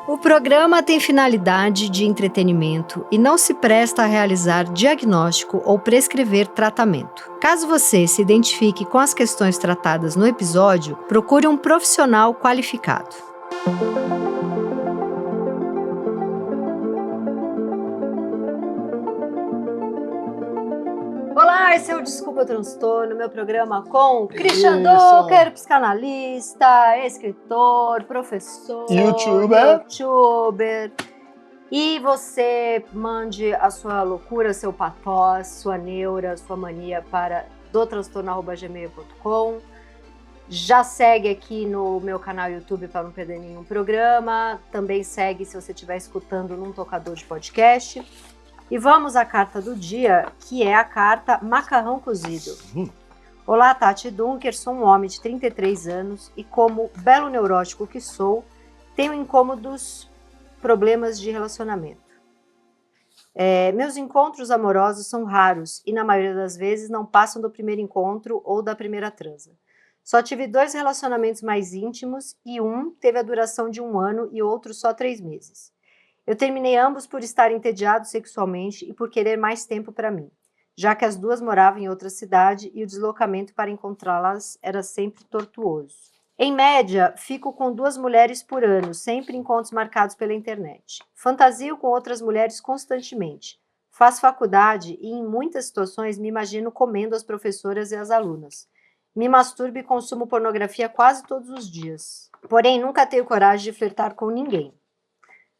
O programa tem finalidade de entretenimento e não se presta a realizar diagnóstico ou prescrever tratamento. Caso você se identifique com as questões tratadas no episódio, procure um profissional qualificado. Olá, esse é o Desculpa Transtorno, meu programa com Christian Docker, psicanalista, escritor, professor, youtuber. E você mande a sua loucura, seu patós, sua neura, sua mania para dotranstorno@gmail.com. Já segue aqui no meu canal YouTube para não perder nenhum programa. Também segue se você estiver escutando num tocador de podcast. E vamos à carta do dia, que é a carta Macarrão Cozido. Olá, Tati Dunker, sou um homem de 33 anos e como belo neurótico que sou, tenho incômodos problemas de relacionamento. Meus encontros amorosos são raros e na maioria das vezes não passam do primeiro encontro ou da primeira transa. Só tive 2 relacionamentos mais íntimos e um teve a duração de 1 ano e outro só 3 meses. Eu terminei ambos por estar entediado sexualmente e por querer mais tempo para mim, já que as 2 moravam em outra cidade e o deslocamento para encontrá-las era sempre tortuoso. Em média, fico com 2 mulheres por ano, sempre encontros marcados pela internet. Fantasio com outras mulheres constantemente. Faço faculdade e em muitas situações me imagino comendo as professoras e as alunas. Me masturbo e consumo pornografia quase todos os dias. Porém, nunca tenho coragem de flertar com ninguém.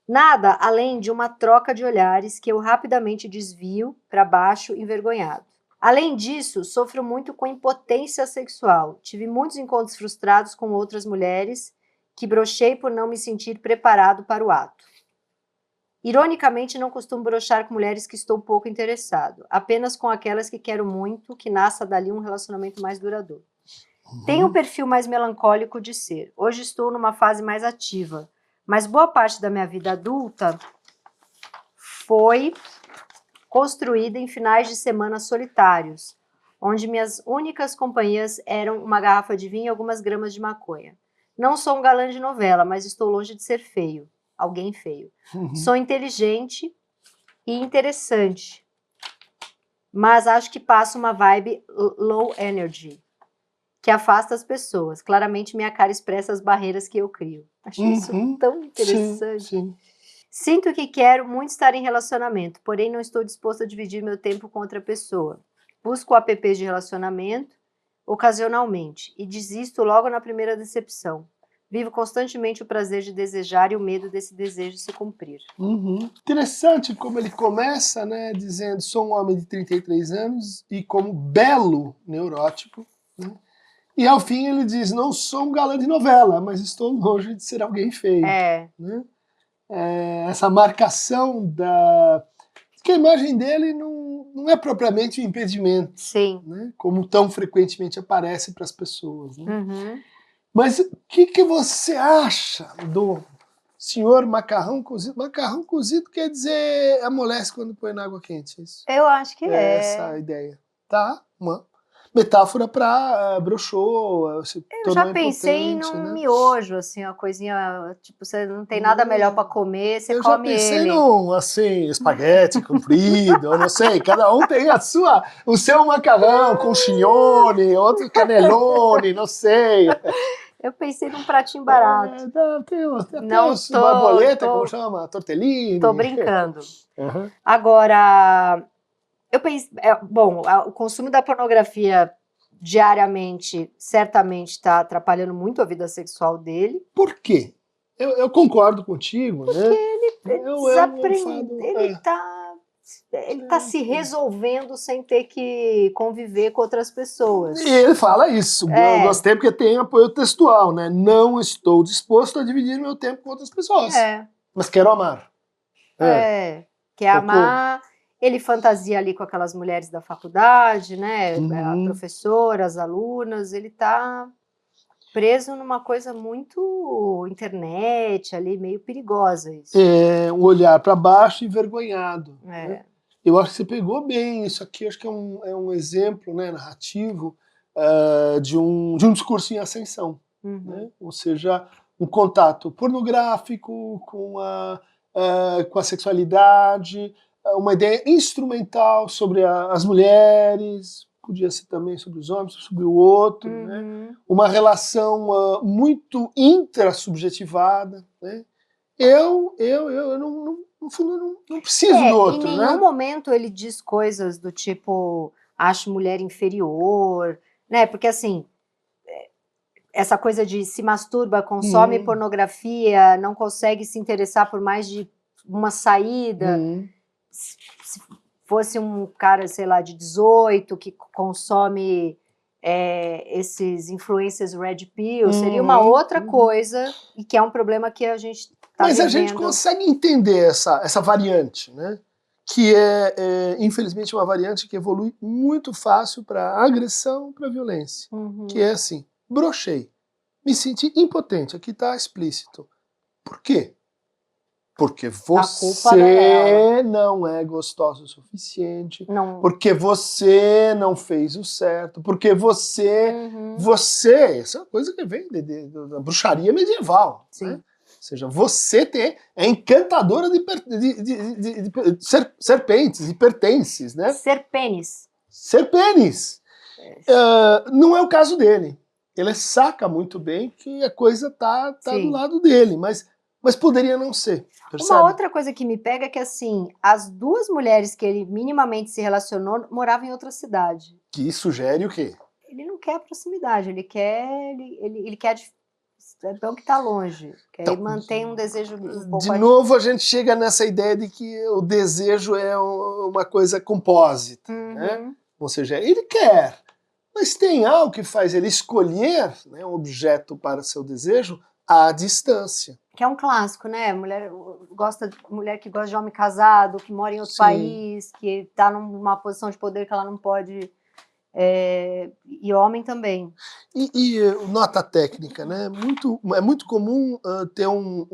Nada além de uma troca de olhares que eu rapidamente desvio para baixo, envergonhado. Além disso, sofro muito com impotência sexual. Tive muitos encontros frustrados com outras mulheres que brochei por não me sentir preparado para o ato. Ironicamente, não costumo brochar com mulheres que estou pouco interessado, apenas com aquelas que quero muito, que nasça dali um relacionamento mais duradouro. Tenho um perfil mais melancólico de ser. Hoje estou numa fase mais ativa. Mas boa parte da minha vida adulta foi construída em finais de semana solitários, onde minhas únicas companhias eram uma garrafa de vinho e algumas gramas de maconha. Não sou um galã de novela, mas estou longe de ser feio. Alguém feio. Sou inteligente e interessante, mas acho que passo uma vibe low energy, que afasta as pessoas. Claramente minha cara expressa as barreiras que eu crio. Acho isso tão interessante. Sim. Sinto que quero muito estar em relacionamento, porém não estou disposta a dividir meu tempo com outra pessoa. Busco apps de relacionamento ocasionalmente e desisto logo na primeira decepção. Vivo constantemente o prazer de desejar e o medo desse desejo se cumprir. Interessante como ele começa, né, dizendo: sou um homem de 33 anos e como belo neurótico, né? E ao fim ele diz: não sou um galã de novela, mas estou longe de ser alguém feio. Né? Essa marcação que a imagem dele não é propriamente um impedimento. Sim. Né? Como tão frequentemente aparece para as pessoas. Né? Mas o que você acha do senhor macarrão cozido? Macarrão cozido quer dizer amolece quando põe na água quente, é isso? Eu acho que é. Essa a ideia. Tá? Uma metáfora para broxou. Eu já pensei num miojo, assim, uma coisinha, tipo, você não tem nada melhor para comer, você come ele. Eu já pensei num, assim, espaguete comprido, eu não sei, cada um tem o seu macarrão com chignone, outro canelone, não sei. Eu pensei num pratinho barato. Tem borboleta, como chama? Tortellini. Tô brincando. Agora, eu pensei, o consumo da pornografia diariamente certamente está atrapalhando muito a vida sexual dele. Por quê? Eu concordo contigo, porque né? Ele desaprende, ele tá se resolvendo sem ter que conviver com outras pessoas. E ele fala isso, eu gostei porque tem apoio textual, né? Não estou disposto a dividir meu tempo com outras pessoas, mas quero amar. Quer amar. Ele fantasia ali com aquelas mulheres da faculdade, né? A professora, as alunas, ele tá preso numa coisa muito internet ali, meio perigosa isso. Um olhar para baixo e envergonhado. Né? Eu acho que você pegou bem isso aqui, acho que é um exemplo, né, narrativo de um discurso em ascensão. né? Ou seja, um contato pornográfico com a sexualidade, uma ideia instrumental sobre as mulheres, podia ser também sobre os homens, sobre o outro, né? Uma relação muito intrasubjetivada, né? Eu no fundo, não preciso do outro, em né? nenhum momento ele diz coisas do tipo, acho mulher inferior, né? Porque assim, essa coisa de se masturba, consome pornografia, não consegue se interessar por mais de uma saída. Se fosse um cara, sei lá, de 18 que consome esses influencers red pill, seria uma outra coisa, e que é um problema que a gente tá Mas vivendo. a gente consegue entender essa variante, né? Que infelizmente, uma variante que evolui muito fácil para agressão, para violência. Que é assim, brochei, me senti impotente, aqui está explícito. Por quê? Porque você não é gostosa o suficiente, porque você não fez o certo, porque você, essa é uma coisa que vem da bruxaria medieval, né? Ou seja, você é encantadora de serpentes e pertences, né? Serpenes. Não é o caso dele. Ele saca muito bem que a coisa tá do lado dele, mas poderia não ser. Percebe? Uma outra coisa que me pega é que, assim, as duas mulheres que ele minimamente se relacionou moravam em outra cidade. Que sugere o quê? Ele não quer proximidade, ele quer é bom que tá longe, que aí mantém um desejo um pouco... De novo, a gente chega nessa ideia de que o desejo é uma coisa composita, né? Ou seja, ele quer, mas tem algo que faz ele escolher, né, um objeto para seu desejo à distância. Que é um clássico, né? Mulher que gosta de homem casado, que mora em outro país, que está numa posição de poder que ela não pode... e homem também. E nota técnica, né? É muito comum ter uns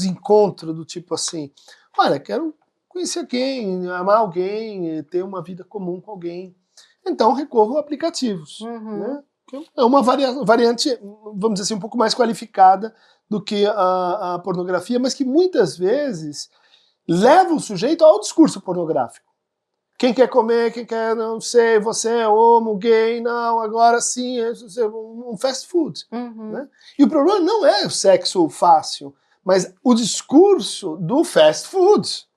encontros do tipo assim, olha, quero conhecer alguém, amar alguém, ter uma vida comum com alguém. Então recorro a aplicativos, né? É uma variante, vamos dizer assim, um pouco mais qualificada do que a pornografia, mas que muitas vezes leva o sujeito ao discurso pornográfico. Quem quer comer, quem quer, não sei, você é homo, gay, não, agora sim, é um fast food. Né? E o problema não é o sexo fácil, mas o discurso do fast food,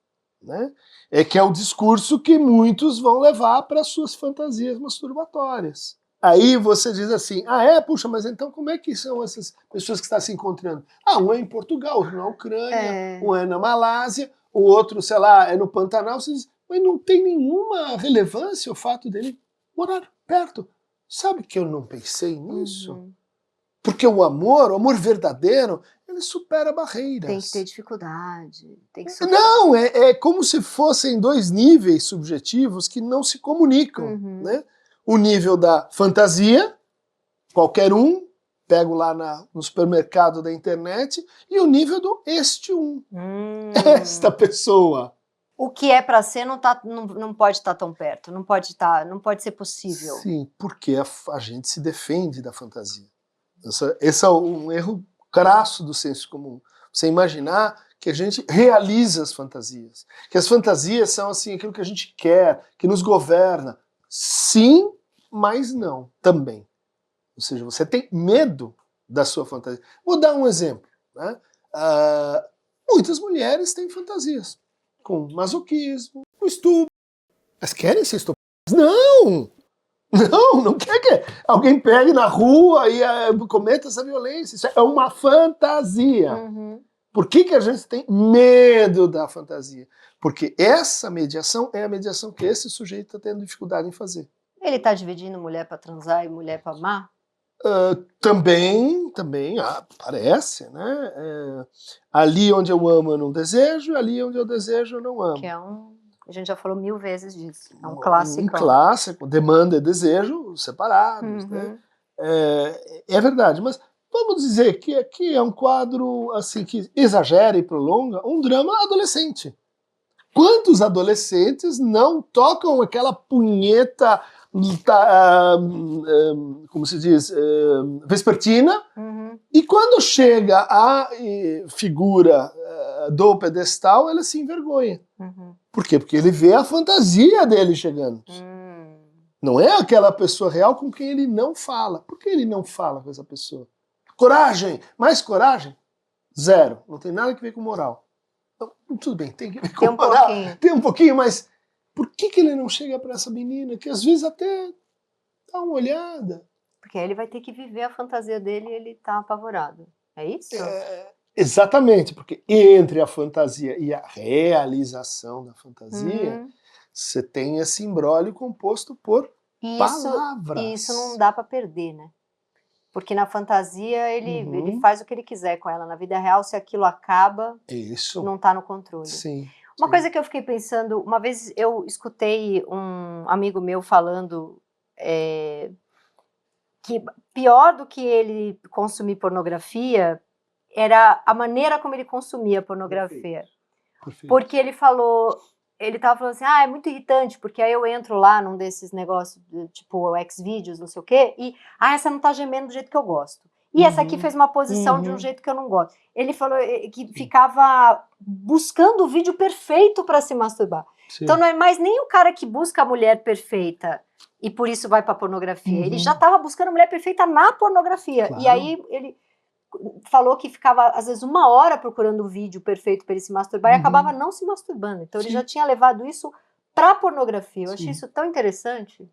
né? É que é o discurso que muitos vão levar para suas fantasias masturbatórias. Aí você diz assim, puxa, mas então como é que são essas pessoas que estão se encontrando? Um é em Portugal, outro na Ucrânia, um é na Malásia, o outro, sei lá, é no Pantanal. Você diz, mas não tem nenhuma relevância o fato dele morar perto. Sabe que eu não pensei nisso? Porque o amor verdadeiro, ele supera barreiras. Tem que ter dificuldade. Não, é como se fossem dois níveis subjetivos que não se comunicam, né? O nível da fantasia, qualquer um, pego lá no supermercado da internet, e o nível do este um. Esta pessoa. O que é para ser não pode estar tão perto, não pode ser possível. Sim, porque a gente se defende da fantasia. Esse é um erro crasso do senso comum. Você imaginar que a gente realiza as fantasias. Que as fantasias são assim, aquilo que a gente quer, que nos governa. Sim, mas não, também. Ou seja, você tem medo da sua fantasia. Vou dar um exemplo. Né? Muitas mulheres têm fantasias com masoquismo, com estupro. Mas querem ser estupradas? Não! Não quer que alguém pegue na rua e cometa essa violência. Isso é uma fantasia. Por que a gente tem medo da fantasia? Porque essa mediação é a mediação que esse sujeito está tendo dificuldade em fazer. Ele está dividindo mulher para transar e mulher para amar? Também parece, né? Ali onde eu amo eu não desejo, ali onde eu desejo eu não amo. Que a gente já falou 1000 vezes disso. É um clássico. Um clássico, demanda e desejo separados, né? É verdade, mas vamos dizer que aqui é um quadro assim que exagera e prolonga um drama adolescente. Quantos adolescentes não tocam aquela punheta como se diz, vespertina, Uhum. e quando chega a figura do pedestal, ela se envergonha. Uhum. Por quê? Porque ele vê a fantasia dele chegando. Não é aquela pessoa real com quem ele não fala. Por que ele não fala com essa pessoa? Coragem! Mais coragem? Zero. Não tem nada a ver com moral. Então, tudo bem, tem que ver com moral. Tem um pouquinho, mas por que ele não chega para essa menina que às vezes até dá uma olhada? Porque aí ele vai ter que viver a fantasia dele e ele tá apavorado. É isso? Exatamente, porque entre a fantasia e a realização da fantasia, você tem esse imbróglio composto por palavras. E isso não dá para perder, né? Porque na fantasia ele faz o que ele quiser com ela. Na vida real, se aquilo acaba, não tá no controle. Sim. Uma coisa que eu fiquei pensando, uma vez eu escutei um amigo meu falando que pior do que ele consumir pornografia era a maneira como ele consumia pornografia. Perfeito. Porque ele tava falando assim, é muito irritante, porque aí eu entro lá num desses negócios, tipo o Xvideos, não sei o quê, e, essa não tá gemendo do jeito que eu gosto. E essa aqui fez uma posição de um jeito que eu não gosto. Ele falou que ficava buscando o vídeo perfeito para se masturbar. Sim. Então não é mais nem o cara que busca a mulher perfeita e por isso vai pra pornografia. Ele já tava buscando a mulher perfeita na pornografia. Claro. E aí ele falou que ficava, às vezes, 1 hora procurando o vídeo perfeito para ele se masturbar e acabava não se masturbando. Então ele já tinha levado isso pra pornografia. Eu achei isso tão interessante.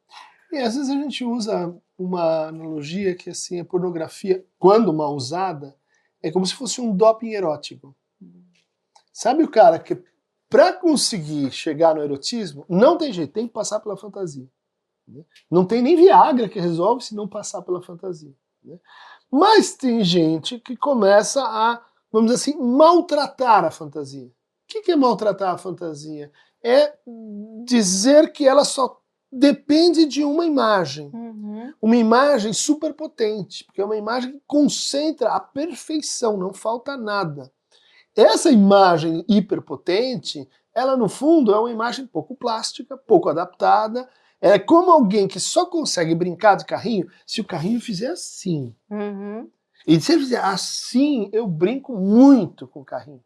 E às vezes a gente usa uma analogia que, assim, a pornografia, quando mal usada, é como se fosse um doping erótico. Sabe o cara que, pra conseguir chegar no erotismo, não tem jeito, tem que passar pela fantasia. Não tem nem Viagra que resolve se não passar pela fantasia. Mas tem gente que começa a, vamos dizer assim, maltratar a fantasia. O que é maltratar a fantasia? É dizer que ela só depende de uma imagem. Uma imagem super potente, porque é uma imagem que concentra a perfeição, não falta nada. Essa imagem hiperpotente, ela no fundo é uma imagem pouco plástica, pouco adaptada. É como alguém que só consegue brincar de carrinho se o carrinho fizer assim. E se ele fizer assim, eu brinco muito com o carrinho.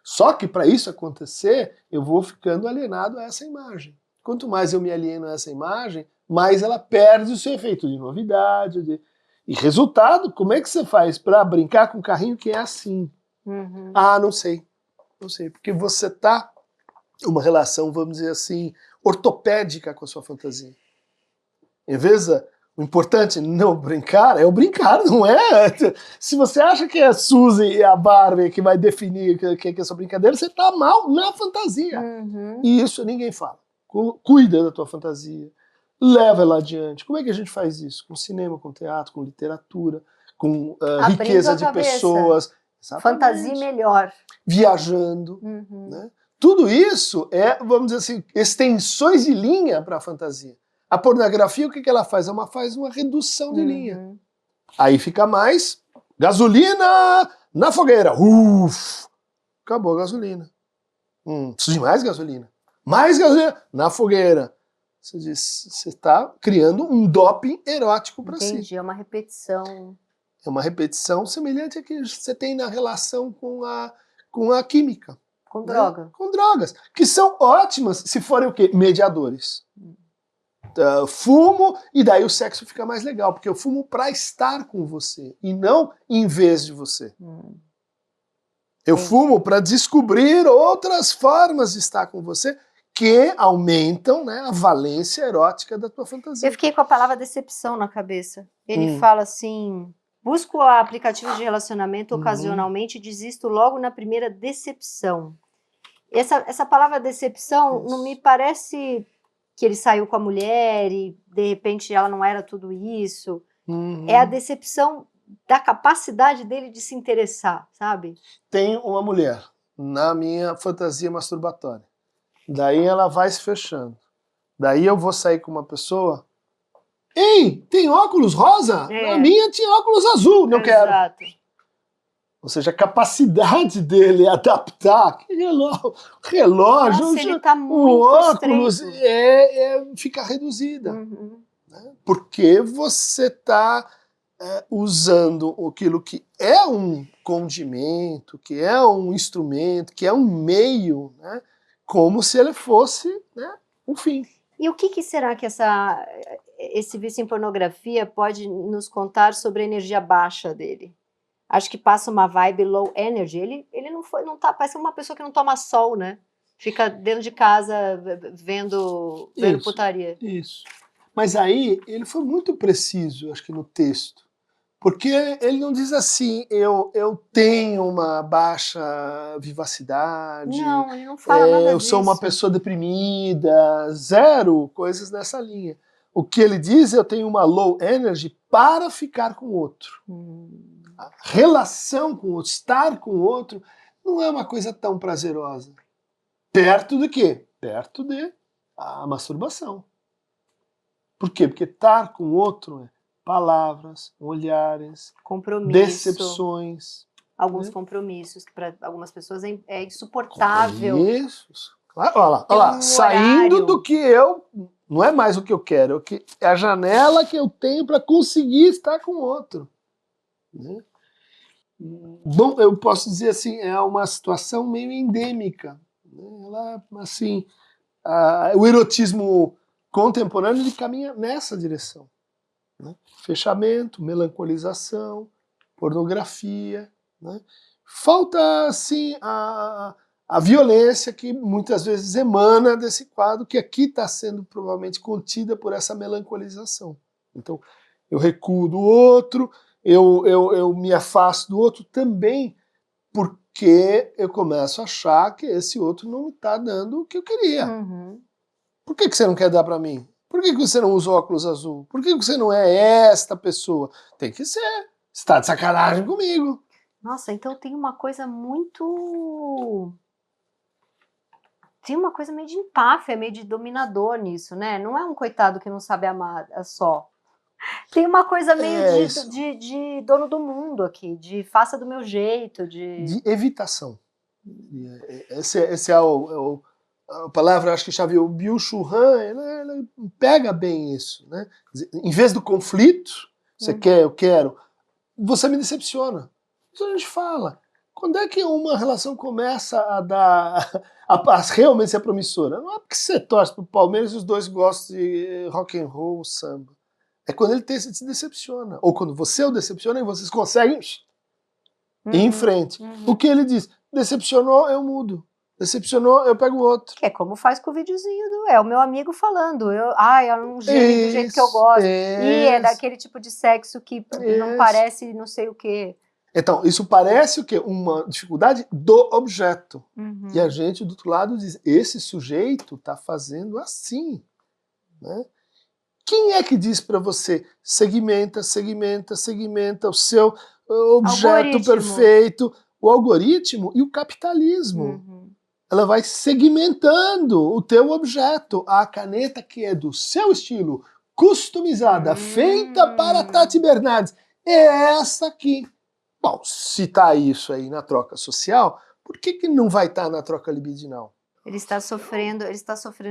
Só que para isso acontecer, eu vou ficando alienado a essa imagem. Quanto mais eu me alieno a essa imagem, mais ela perde o seu efeito de novidade. E resultado, como é que você faz para brincar com o carrinho que é assim? Não sei. Não sei, porque você tá uma relação, vamos dizer assim, ortopédica com a sua fantasia. Em vez de, o importante não brincar, é o brincar, não é? Se você acha que é a Suzy e a Barbie que vai definir o que é essa brincadeira, você tá mal na fantasia. E isso ninguém fala. Cuida da tua fantasia, leva ela adiante. Como é que a gente faz isso? Com cinema, com teatro, com literatura, com riqueza de pessoas. Exatamente. Fantasia melhor. Viajando, né? Tudo isso é, vamos dizer assim, extensões de linha para a fantasia. A pornografia, o que ela faz? Ela faz uma redução de linha. Aí fica mais gasolina na fogueira. Acabou a gasolina. Preciso de mais gasolina. Mais gasolina na fogueira. Você diz, você está criando um doping erótico para si. Entendi, é uma repetição. É uma repetição semelhante a que você tem na relação com a química. Com droga. Com drogas, que são ótimas se forem o quê? Mediadores. Fumo e daí o sexo fica mais legal, porque eu fumo para estar com você e não em vez de você. Eu fumo para descobrir outras formas de estar com você que aumentam, né, a valência erótica da tua fantasia. Eu fiquei com a palavra decepção na cabeça. Ele fala assim... Busco aplicativos de relacionamento ocasionalmente e desisto logo na primeira decepção. Essa palavra decepção não me parece que ele saiu com a mulher e de repente ela não era tudo isso. É a decepção da capacidade dele de se interessar, sabe? Tem uma mulher na minha fantasia masturbatória. Daí ela vai se fechando. Daí eu vou sair com uma pessoa... Ei, tem óculos rosa? A minha tinha óculos azul, não quero. Ou seja, a capacidade dele adaptar, que relógio, Nossa, ele o tá muito óculos estreito. fica reduzida. Uhum. Porque você está usando aquilo que é um condimento, que é um instrumento, que é um meio, né, como se ele fosse, né, um fim. E o que será que esse vício em pornografia pode nos contar sobre a energia baixa dele? Acho que passa uma vibe low energy. Ele não tá, parece uma pessoa que não toma sol, né? Fica dentro de casa vendo Isso. putaria. Isso. Mas aí ele foi muito preciso, acho que no texto. Porque ele não diz assim, eu tenho uma baixa vivacidade, Não, ele não fala nada eu sou uma disso. pessoa deprimida, zero coisas nessa linha. O que ele diz, eu tenho uma low energy para ficar com o outro. A relação com o outro, estar com o outro, não é uma coisa tão prazerosa. Perto de quê? Perto de a masturbação. Por quê? Porque estar com o outro é palavras, olhares, Compromisso. decepções. Alguns compromissos, que para algumas pessoas é insuportável. Compromissos. Olha Tem lá, um saindo horário. do que eu, não é mais o que eu quero, é a janela que eu tenho para conseguir estar com o outro. Né? Bom, eu posso dizer assim, é uma situação meio endêmica. Né? Ela, assim, o erotismo contemporâneo ele caminha nessa direção. Né? Fechamento, melancolização, pornografia. Né? Falta, assim, a violência que muitas vezes emana desse quadro, que aqui está sendo provavelmente contida por essa melancolização. Então, eu recuo do outro, eu me afasto do outro também porque eu começo a achar que esse outro não me está dando o que eu queria. Uhum. Por que você não quer dar para mim? Por que você não usa óculos azul? Por que você não é esta pessoa? Tem que ser. Você está de sacanagem comigo. Nossa, então tem uma coisa muito... Tem uma coisa meio de empáfia, meio de dominador nisso, né? Não é um coitado que não sabe amar só. Tem uma coisa meio de dono do mundo aqui, de faça do meu jeito, de evitação. Esse é a palavra, acho que chave, o Byung-Chul Han, ele pega bem isso. Né? Em vez do conflito, você quer, eu quero, você me decepciona. Isso a gente fala. Quando é que uma relação começa a realmente ser promissora? Não é porque você torce pro Palmeiras e os dois gostam de rock and roll, samba. É quando ele se decepciona. Ou quando você o decepciona e vocês conseguem ir em frente. O que ele diz? Decepcionou, eu mudo. Decepcionou, eu pego outro. Que é como faz com o videozinho do... É o meu amigo falando. Eu não geme do jeito que eu gosto. E é daquele tipo de sexo que não parece não sei o quê. Então, isso parece o quê? Uma dificuldade do objeto. E a gente, do outro lado, diz, esse sujeito está fazendo assim. Né? Quem é que diz para você, segmenta, segmenta, segmenta o seu objeto perfeito? O algoritmo e o capitalismo. Ela vai segmentando o teu objeto. A caneta que é do seu estilo, customizada, feita para Tati Bernardes, é essa aqui. Bom, se está isso aí na troca social, por que não vai estar na troca libidinal? Ele está sofrendo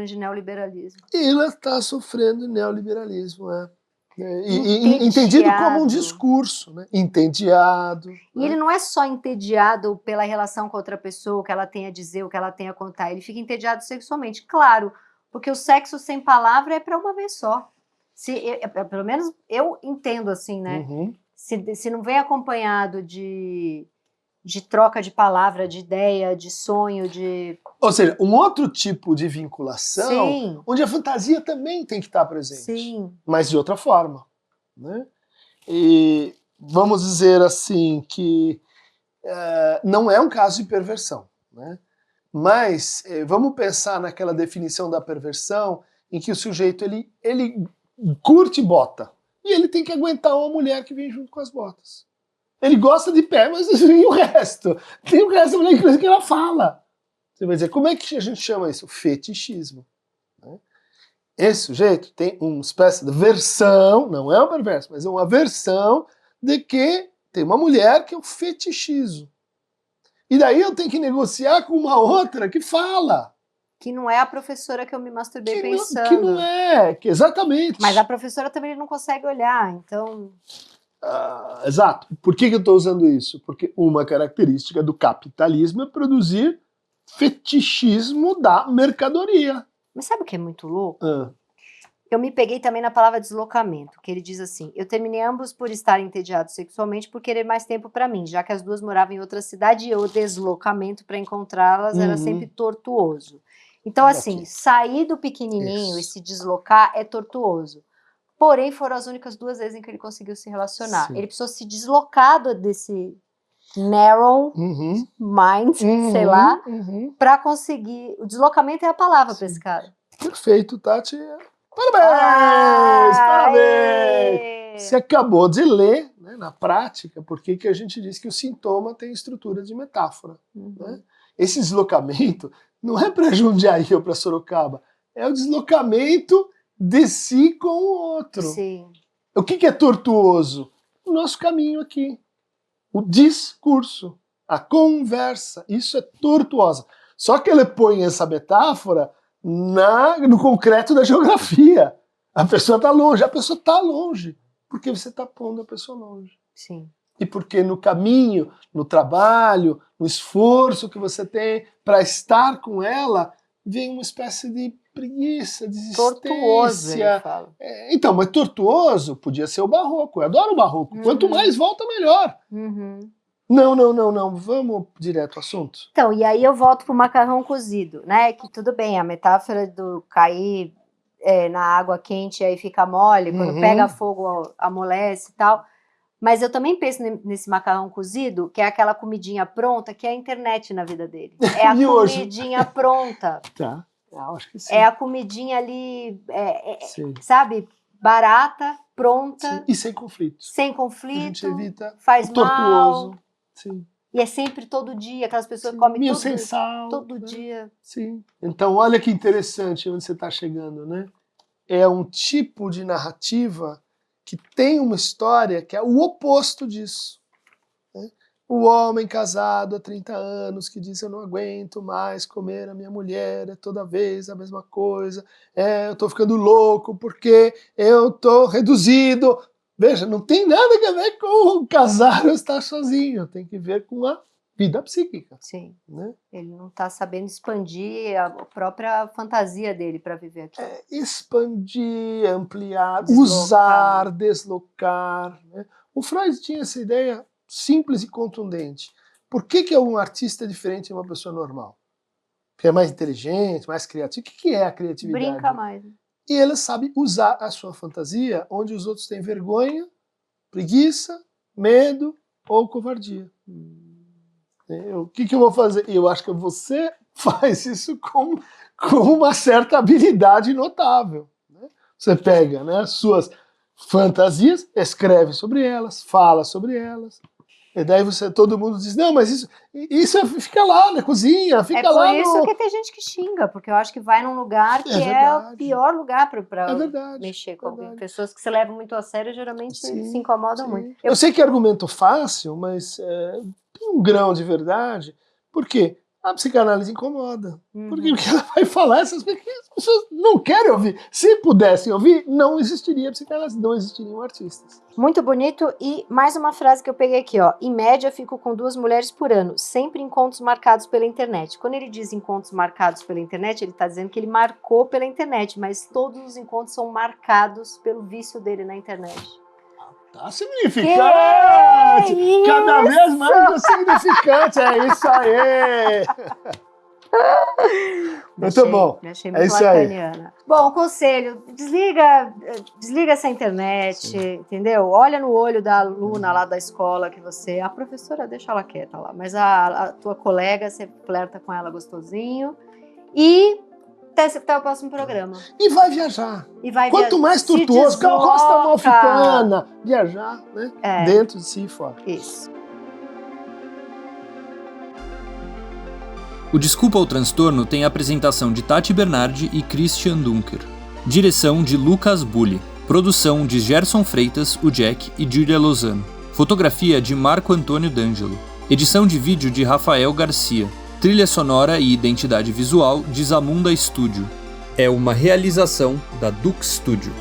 de neoliberalismo. Ele está sofrendo neoliberalismo, entendido como um discurso, né? Entediado. E ele não é só entediado pela relação com outra pessoa, o que ela tem a dizer, o que ela tem a contar. Ele fica entediado sexualmente, claro, porque o sexo sem palavra é para uma vez só. Pelo menos eu entendo assim, né? Se não vem acompanhado de troca de palavra, de ideia, de sonho, de... Ou seja, um outro tipo de vinculação, Sim. Onde a fantasia também tem que estar presente. Sim. Mas de outra forma. Né? E vamos dizer assim que não é um caso de perversão. Né? Mas vamos pensar naquela definição da perversão em que o sujeito ele curte bota. E ele tem que aguentar uma mulher que vem junto com as botas. Ele gosta de pé, mas e o resto? Tem o resto da mulher que ela fala. Você vai dizer, como é que a gente chama isso? Fetichismo. Né? Esse sujeito tem uma espécie de versão, não é uma perversa, mas é uma versão de que Tem uma mulher que eu fetichizo. E daí eu tenho que negociar com uma outra que fala. Que não é a professora que eu me masturbei pensando. Que não é, exatamente. Mas a professora também não consegue olhar, então... Exato. Por que eu estou usando isso? Porque uma característica do capitalismo é produzir fetichismo da mercadoria. Mas sabe o que é muito louco? Eu me peguei também na palavra deslocamento, que ele diz assim: eu terminei ambos por estarem entediados sexualmente por querer mais tempo para mim, já que as duas moravam em outra cidade e o deslocamento para encontrá-las era sempre tortuoso. Então, assim, sair do pequenininho e se deslocar é tortuoso. Porém, foram as únicas 2 vezes em que ele conseguiu se relacionar. Sim. Ele precisou se deslocar desse narrow mind, sei lá, para conseguir... O deslocamento é a palavra para esse cara. Perfeito, Tati. Parabéns! Parabéns! Você acabou de ler, né, na prática, por que a gente diz que o sintoma tem estrutura de metáfora. Né? Esse deslocamento não é para Jundiaí ou para Sorocaba, é o deslocamento de si com o outro. Sim. O que é tortuoso? O nosso caminho aqui. O discurso, a conversa, isso é tortuosa. Só que ele põe essa metáfora no concreto da geografia. A pessoa está longe, porque você está pondo a pessoa longe. Sim. E porque no caminho, no trabalho, no esforço que você tem para estar com ela, vem uma espécie de preguiça, desistência. Tortuoso, ele fala. Então, mas tortuoso podia ser o barroco. Eu adoro o barroco. Quanto mais volta, melhor. Não. Vamos direto ao assunto. Então, e aí eu volto pro macarrão cozido, né? Que tudo bem, a metáfora do cair na água quente e aí fica mole, quando pega fogo amolece e tal. Mas eu também penso nesse macarrão cozido, que é aquela comidinha pronta, que é a internet na vida dele. É a comidinha pronta. Tá. Acho que sim. É a comidinha ali, sabe, barata, pronta. Sim. E sem conflito. Sem conflito. A gente evita faz o tortuoso. Mal. Sim. E é sempre todo dia, aquelas pessoas que comem sem sal, todo dia. Sim. Então, olha que interessante onde você está chegando, né? É um tipo de narrativa que tem uma história que é o oposto disso. Né? O homem casado há 30 anos que diz: eu não aguento mais comer a minha mulher, é toda vez a mesma coisa, eu tô ficando louco porque eu tô reduzido. Veja, não tem nada a ver com casar ou estar sozinho, tem que ver com a vida psíquica. Sim, né? Ele não está sabendo expandir a própria fantasia dele para viver aqui. Expandir, ampliar, usar, deslocar. Né? O Freud tinha essa ideia simples e contundente. Por que um artista é diferente de uma pessoa normal? Porque é mais inteligente, mais criativo. O que é a criatividade? Brinca mais. E ele sabe usar a sua fantasia onde os outros têm vergonha, preguiça, medo ou covardia. O que eu vou fazer? Eu acho que você faz isso com uma certa habilidade notável. Né? Você pega, né, as suas fantasias, escreve sobre elas, fala sobre elas. E daí todo mundo diz: não, mas isso fica lá na cozinha, fica lá no... É por isso que tem gente que xinga, porque eu acho que vai num lugar que é o pior lugar para mexer com alguém. Pessoas que se levam muito a sério geralmente se incomodam muito. Eu sei que é argumento fácil, mas tem um grão de verdade. Por quê? A psicanálise incomoda. Porque ela vai falar essas coisas que as pessoas não querem ouvir. Se pudessem ouvir, não existiria psicanálise, não existiriam artistas. Muito bonito. E mais uma frase que eu peguei aqui, ó. Em média, fico com 2 mulheres por ano, sempre encontros marcados pela internet. Quando ele diz encontros marcados pela internet, ele está dizendo que ele marcou pela internet, mas todos os encontros são marcados pelo vício dele na internet. Tá significante! Cada vez mais significante, é isso aí! Muito bom. Me achei muito lacaniana. Bom, conselho, desliga essa internet, entendeu? Olha no olho da aluna lá da escola que a professora deixa ela quieta lá, mas a tua colega, você flerta com ela gostosinho e até o próximo programa. E vai viajar. Quanto mais tortuoso, Costa Amalfitana, viajar, né? Dentro de si e fora. Isso. O Desculpa ao Transtorno tem a apresentação de Tati Bernardi e Christian Dunker. Direção de Lucas Bulli. Produção de Gerson Freitas, o Jack e Julia Lozano. Fotografia de Marco Antônio D'Angelo. Edição de vídeo de Rafael Garcia. Trilha sonora e identidade visual de Zamunda Studio. É uma realização da Dux Studio.